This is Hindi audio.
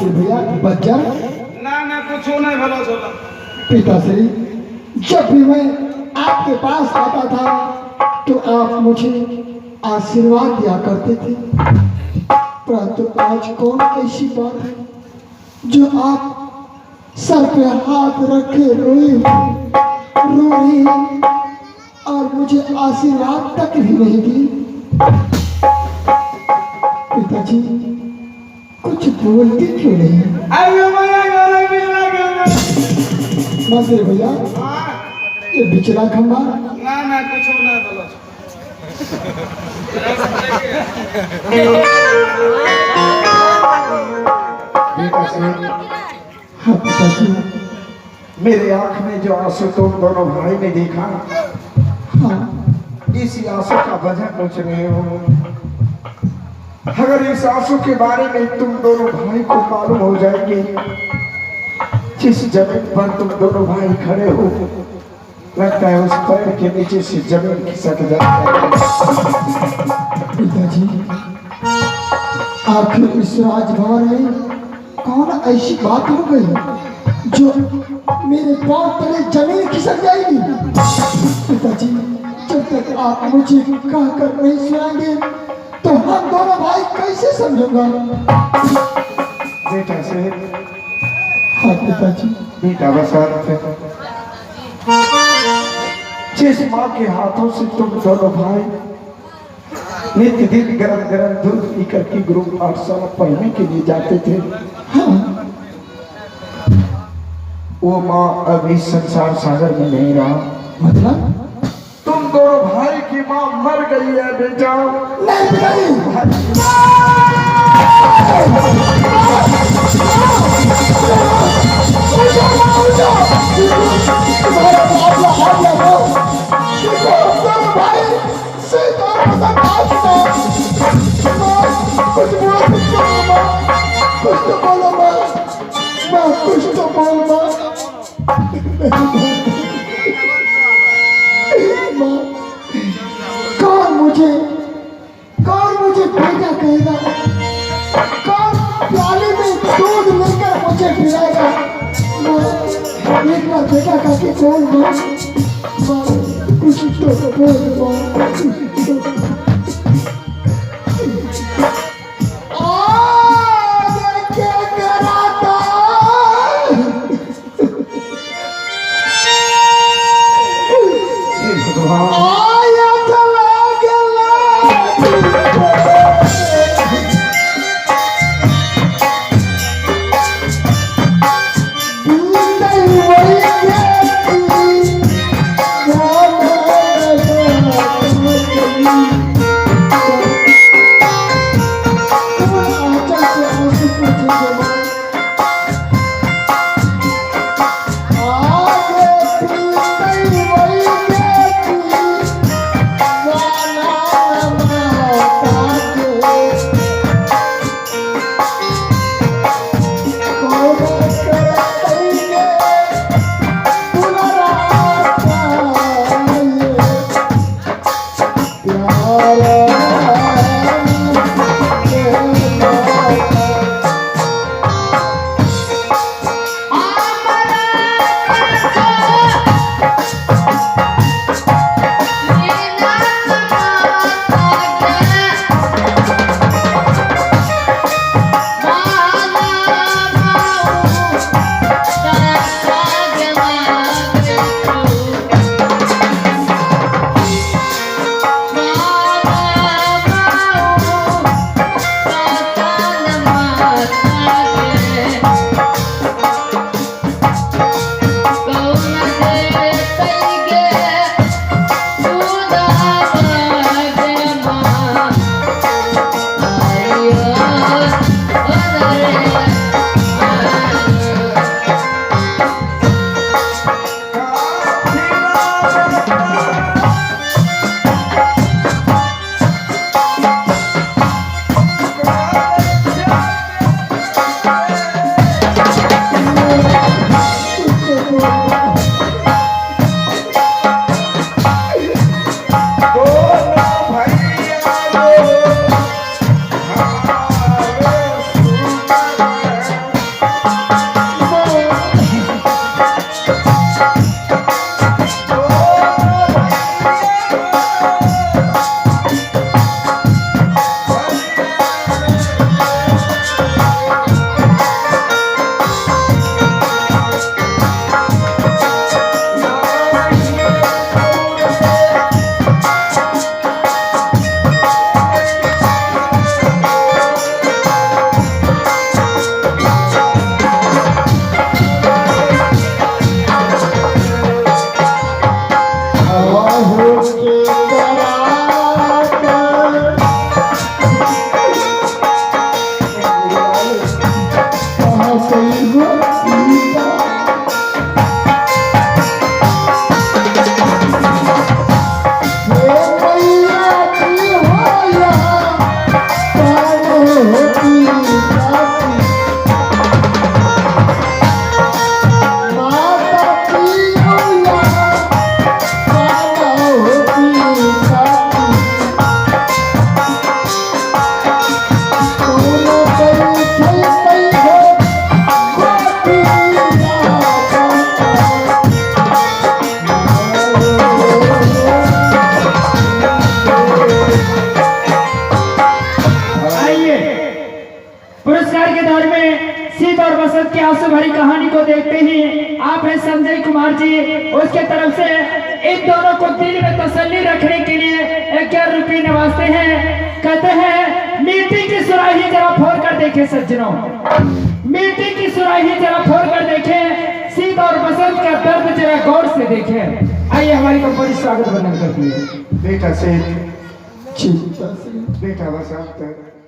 भैया बच्चा ना ना कुछ नहीं भला चला। पिताश्री, जब भी मैं आपके पास आता था तो आप मुझे आशीर्वाद दिया करते थे, परंतु आज कौन ऐसी बात है जो आप सर पे हाथ रखे रोए रो रही हैं और मुझे आशीर्वाद तक भी नहीं दी। पिताजी कुछ बोलते क्यों नहीं? मंत्री भैया ये बिचला खंबा ना ना कुछ नहीं भला। हाँ पिताजी, मेरे आंख में जो आंसू तुम दोनों भाई ने देखा, हाँ इसी आंसू का वजह पूछ रहे हो। अगर इस आंसू के बारे में तुम दोनों भाई को मालूम हो जाएंगे, जिस जमीन पर तुम दोनों भाई खड़े हो, लगता है उस पैर के नीचे से जमीन खिसक जाती है। पिताजी, आखिर इस राजभवन में कौन ऐसी बात हो गई जो मेरे पांव तले जमीन खिसक जाएगी? पिताजी, जब तक आप मुझे कहकर नहीं सुनाएंगे तो हम दोनों भाई कैसे समझूंगा? बेटा से हाँ पिताजी। बेटा बसंत, जिस माँ के हाथों से तुम दोनों भाई नित्य दिन गरम गरम दूध पीकर के गुरु पाठशाला पढ़ने के लिए जाते थे, हाँ। वो माँ अभी संसार सागर में नहीं रहा। मतलब? तुम दोनों भाई की माँ मर गई है बेटा। नहीं पिताजी। कौन मुझे बेटा कहेगा? कौन प्याले में दूध लेकर मुझे पिलाएगा? एक बार बेटा का के बोल कुछ तो बोल। के दौर में शीत और बसंत की आंसू भरी कहानी को देखते ही आप हैं संजय कुमार जी, उसके तरफ से इन दोनों को दिल में तसल्ली रखने के लिए 11 रुपये नवाजते हैं। कहते हैं मिट्टी की सुराही जरा फोड़ कर देखे सज्जनों, मिट्टी की सुराही जरा फोड़ कर देखें, शीत और बसंत का दर्द जरा गौर से देखें। आइए हमारी कंपनी स्वागत वंदन करती है। बेटा से चिंता से बेटा बसंत